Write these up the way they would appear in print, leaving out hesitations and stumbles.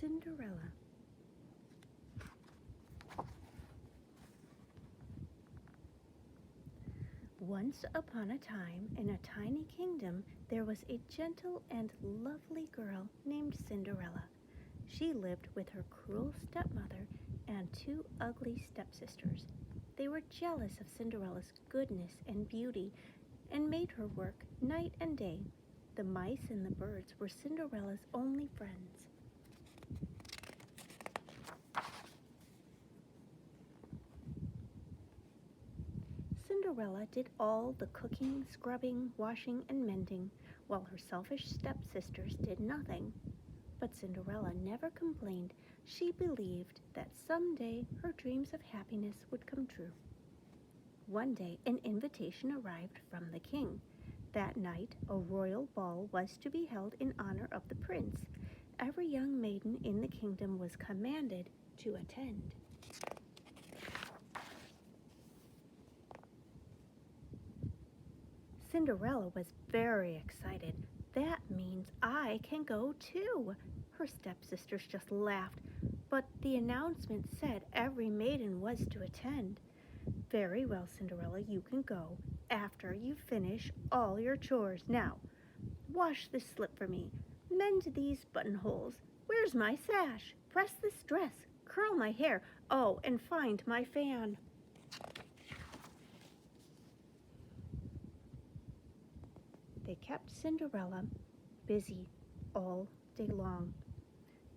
Cinderella. Once upon a time, in a tiny kingdom, there was a gentle and lovely girl named Cinderella. She lived with her cruel stepmother and two ugly stepsisters. They were jealous of Cinderella's goodness and beauty and made her work night and day. The mice and the birds were Cinderella's only friends. Cinderella did all the cooking, scrubbing, washing, and mending, while her selfish stepsisters did nothing. But Cinderella never complained. She believed that someday her dreams of happiness would come true. One day, an invitation arrived from the king. That night, a royal ball was to be held in honor of the prince. Every young maiden in the kingdom was commanded to attend. Cinderella was very excited. That means I can go too. Her stepsisters just laughed, but the announcement said every maiden was to attend. Very well, Cinderella, you can go after you finish all your chores. Now, wash this slip for me. Mend these buttonholes. Where's my sash? Press this dress. Curl my hair. Oh, and find my fan. They kept Cinderella busy all day long.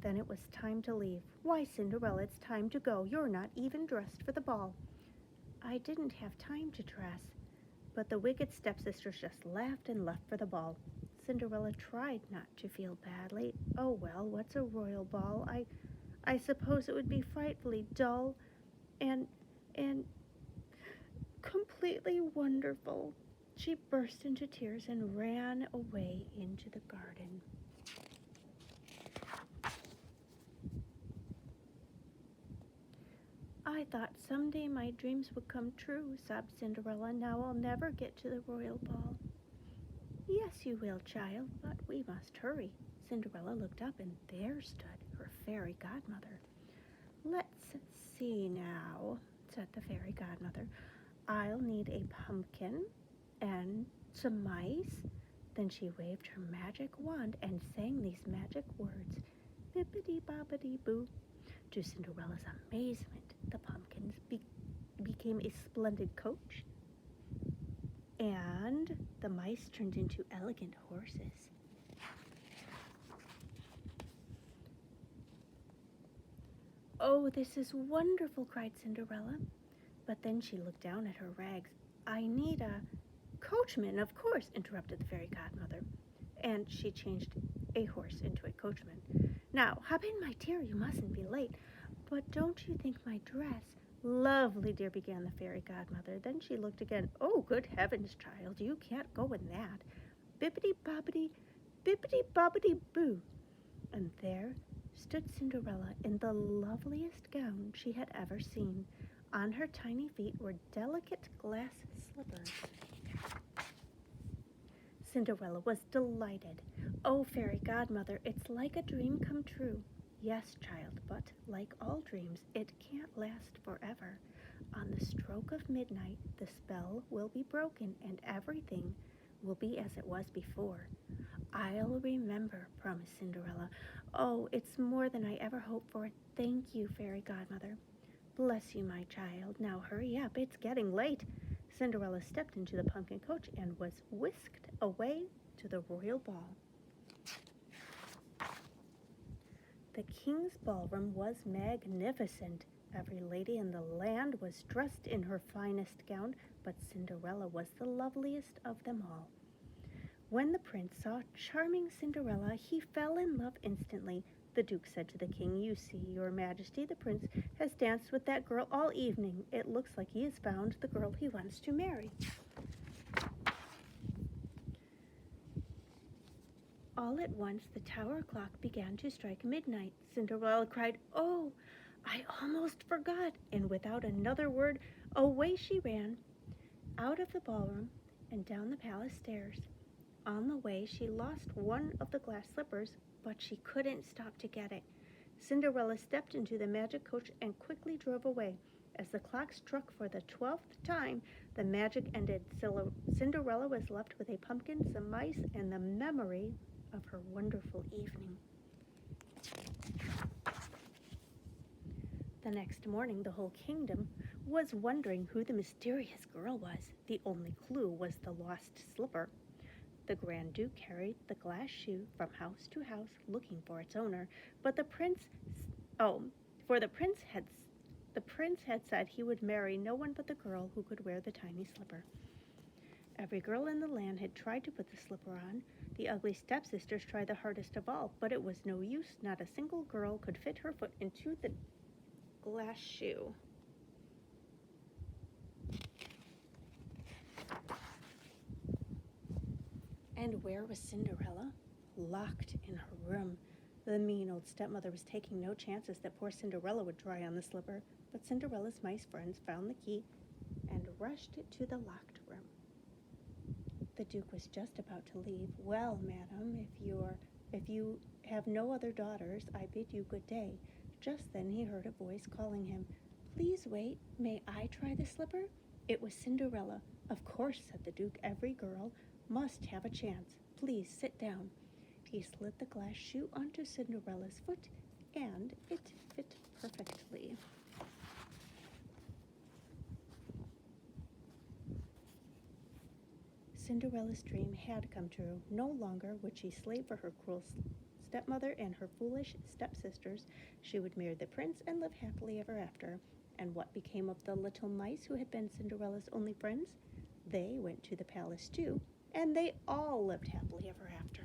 Then it was time to leave. Why, Cinderella, it's time to go. You're not even dressed for the ball. I didn't have time to dress. But the wicked stepsisters just laughed and left for the ball. Cinderella tried not to feel badly. Oh well, what's a royal ball? I suppose it would be frightfully dull and completely wonderful. She burst into tears and ran away into the garden. I thought someday my dreams would come true, sobbed Cinderella. Now I'll never get to the royal ball. Yes, you will, child, but we must hurry. Cinderella looked up, and there stood her fairy godmother. Let's see now, said the fairy godmother. I'll need a pumpkin and some mice. Then she waved her magic wand and sang these magic words, bippity-boppity-boo. To Cinderella's amazement, the pumpkins became a splendid coach, and the mice turned into elegant horses. Oh, this is wonderful, cried Cinderella. But then she looked down at her rags. I need a coachman, of course, interrupted the fairy godmother. And she changed a horse into a coachman. Now, hop in, my dear, you mustn't be late. But don't you think my dress lovely, dear, began the fairy godmother. Then she looked again. Oh, good heavens, child, you can't go in that. Bippity-boppity, bippity-boppity-boo. And there stood Cinderella in the loveliest gown she had ever seen. On her tiny feet were delicate glass slippers. Cinderella was delighted. Oh, fairy godmother, it's like a dream come true. Yes, child, but like all dreams, it can't last forever. On the stroke of midnight, the spell will be broken and everything will be as it was before. I'll remember, promised Cinderella. Oh, it's more than I ever hoped for. Thank you, fairy godmother. Bless you, my child. Now hurry up, it's getting late. Cinderella stepped into the pumpkin coach and was whisked away to the royal ball. The king's ballroom was magnificent. Every lady in the land was dressed in her finest gown, but Cinderella was the loveliest of them all. When the prince saw charming Cinderella, he fell in love instantly. The duke said to the king, You see, your majesty, the prince has danced with that girl all evening. It looks like he has found the girl he wants to marry. All at once, the tower clock began to strike midnight. Cinderella cried, Oh, I almost forgot, and without another word, away she ran, out of the ballroom and down the palace stairs. On the way, she lost one of the glass slippers, but she couldn't stop to get it. Cinderella stepped into the magic coach and quickly drove away. As the clock struck for the 12th time, the magic ended. Cinderella was left with a pumpkin, some mice, and the memory of her wonderful evening. The next morning, the whole kingdom was wondering who the mysterious girl was. The only clue was the lost slipper. The Grand Duke carried the glass shoe from house to house looking for its owner, but the prince for the prince had said he would marry no one but the girl who could wear the tiny slipper. Every girl in the land had tried to put the slipper on. The ugly stepsisters tried the hardest of all, but it was no use. Not a single girl could fit her foot into the glass shoe. And where was Cinderella? Locked in her room. The mean old stepmother was taking no chances that poor Cinderella would try on the slipper, but Cinderella's mice friends found the key and rushed it to the locked room. The Duke was just about to leave. Well, madam, if you have no other daughters, I bid you good day. Just then he heard a voice calling him. Please wait. May I try the slipper? It was Cinderella. Of course, said the Duke. Every girl must have a chance. Please sit down. He slid the glass shoe onto Cinderella's foot, and it fit perfectly. Cinderella's dream had come true. No longer would she slave for her cruel stepmother and her foolish stepsisters. She would marry the prince and live happily ever after. And what became of the little mice who had been Cinderella's only friends? They went to the palace too, and they all lived happily ever after.